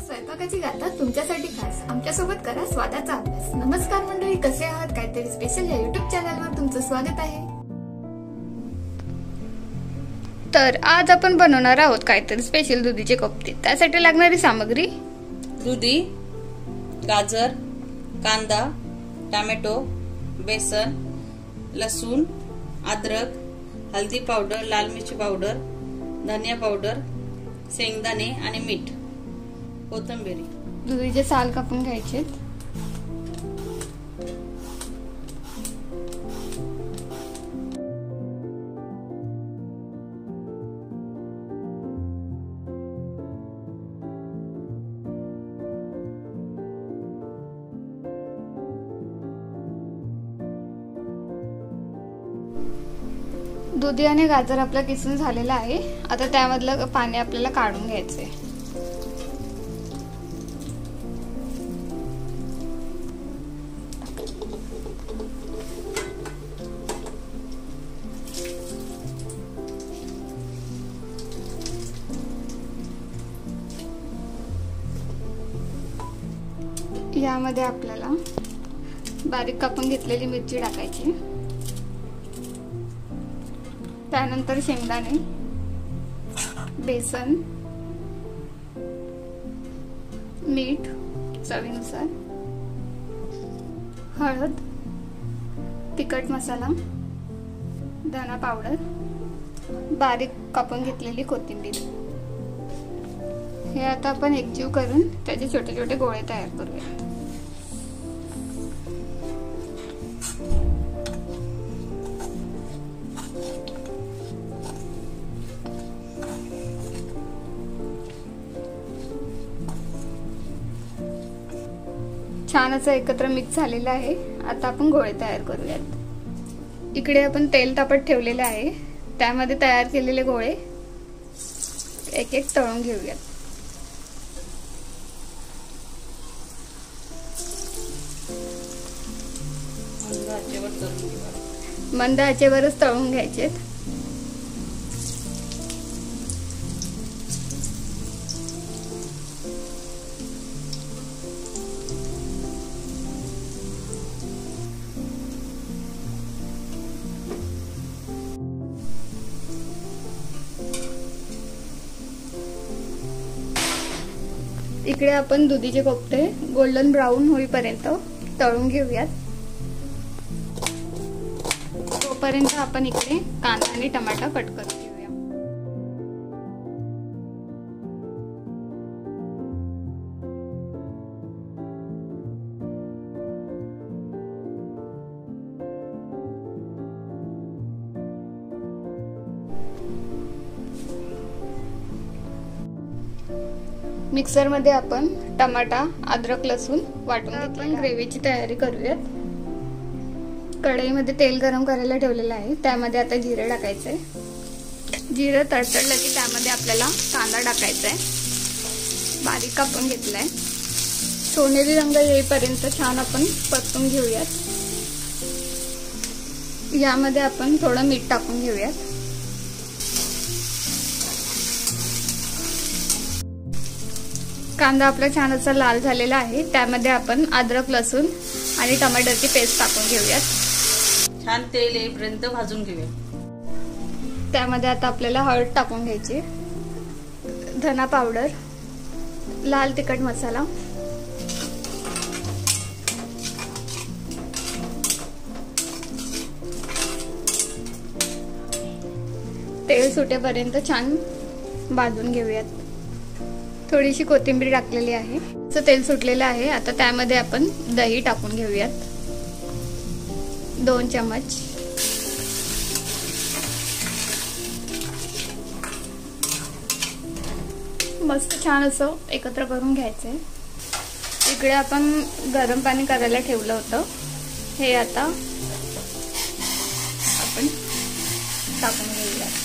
स्वयंपाकाची गाथा तुमच्यासाठी खास आमच्यासोबत करा स्वादाचा अभ्यास। नमस्कार मंडळी, कसे आहात? काहीतरी स्पेशल या युट्यूब चॅनलवर तुमचं स्वागत आहे। तर आज आपण बनवणार आहोत काहीतरी स्पेशल दुधीचे कोफ्ते। त्यासाठी लागणारी सामग्री: दुधी, गाजर, कांदा, टोमॅटो, बेसन, लसूण, अद्रक, हळदी पावडर, लाल मिरची पावडर, धनिया पावडर, शेंगदाणे आणि मीठ, कोथिंबीर। दुधीचे साल कापून घ्यायचे। दुधी आणि गाजर आपला किसून झालेला आहे। आता त्यामधलं पाणी आपल्याला काढून घ्यायचंय। यामध्ये आपल्याला बारीक कापून घेतलेली मिरची टाकायची, त्यानंतर शेंगदाणे, बेसन, मीठ चवीनुसार, हळद, तिखट मसाला, धना पावडर, बारीक कापून घेतलेली कोथिंबीर। हे आता आपण एकजीव करून त्याचे छोटे छोटे गोळे तयार करूया। छान असं एकत्र मिक्स झालेलं आहे। आता आपण गोळे तयार करूयात। इकडे आपण तेल तापत ठेवलेले आहे, त्यामध्ये तयार केलेले गोळे एक एक तळून घेऊयात। मंद आचेवरच तळून घ्यायचे। इकडे आपण दुधीचे कोफ्ते गोल्डन ब्राऊन होईपर्यंत तळून घेऊयात। तोपर्यंत आपण इकडे कांदा आणि टमाटा कट करून घेऊया। मिक्सर मध्ये आपण टमाटा, अद्रक, लसूण वाटून घेतलं। ग्रेव्हीची तयारी करूयात। कढईमध्ये तेल गरम करायला ठेवलेलं आहे, त्यामध्ये आता जिरे टाकायचंय। जिरे तडतडलं की त्यामध्ये आपल्याला कांदा टाकायचा आहे, बारीक कापून घेतलाय। सोनेरी रंग येईपर्यंत छान आपण परतून घेऊयात। यामध्ये आपण थोडं मीठ टाकून घेऊयात। कांदा आपला छान असा लाल झालेला आहे, त्यामध्ये आपण अद्रक, लसूण आणि टमाटरची पेस्ट टाकून घेऊयात। छान तेल येईपर्यंत भाजून घेऊया। त्यामध्ये आता आपल्याला हळद टाकून घ्यायची, धना पावडर, लाल तिखट मसाला, तेल सुटेपर्यंत छान भाजून घेऊयात। थोडीशी कोथिंबीर टाकलेली आहे। तेल सुटलेलं आहे, आता त्यामध्ये आपण दही टाकून घेऊयात, 2 चमच। मस्त छान असं एकत्र करून घ्यायचंय। इकडे आपण गरम पाणी करायला ठेवलं होतं, हे आता आपण टाकून घेऊयात।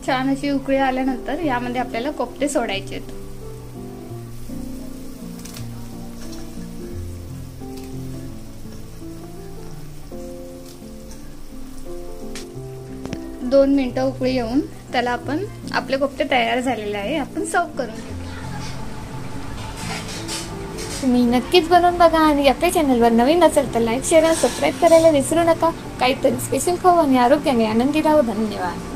छान अशी उकळी आल्यानंतर यामध्ये आपल्याला कोफ्ते सोडायचे आहेत। 2 मिनिटं उकळी येऊन त्याला आपण आपले कोफ्ते तयार झालेले आहे. आपण सर्व करून घेऊ. तुम्ही नक्कीच बनवून बघा आणि आपल्या चॅनलवर नवीन असेल तर लाईक शेअर आणि सबस्क्राईब करायला विसरू नका. काहीतरी स्पेशल खाऊ आणि आरोग्याने आनंदी राहू. धन्यवाद.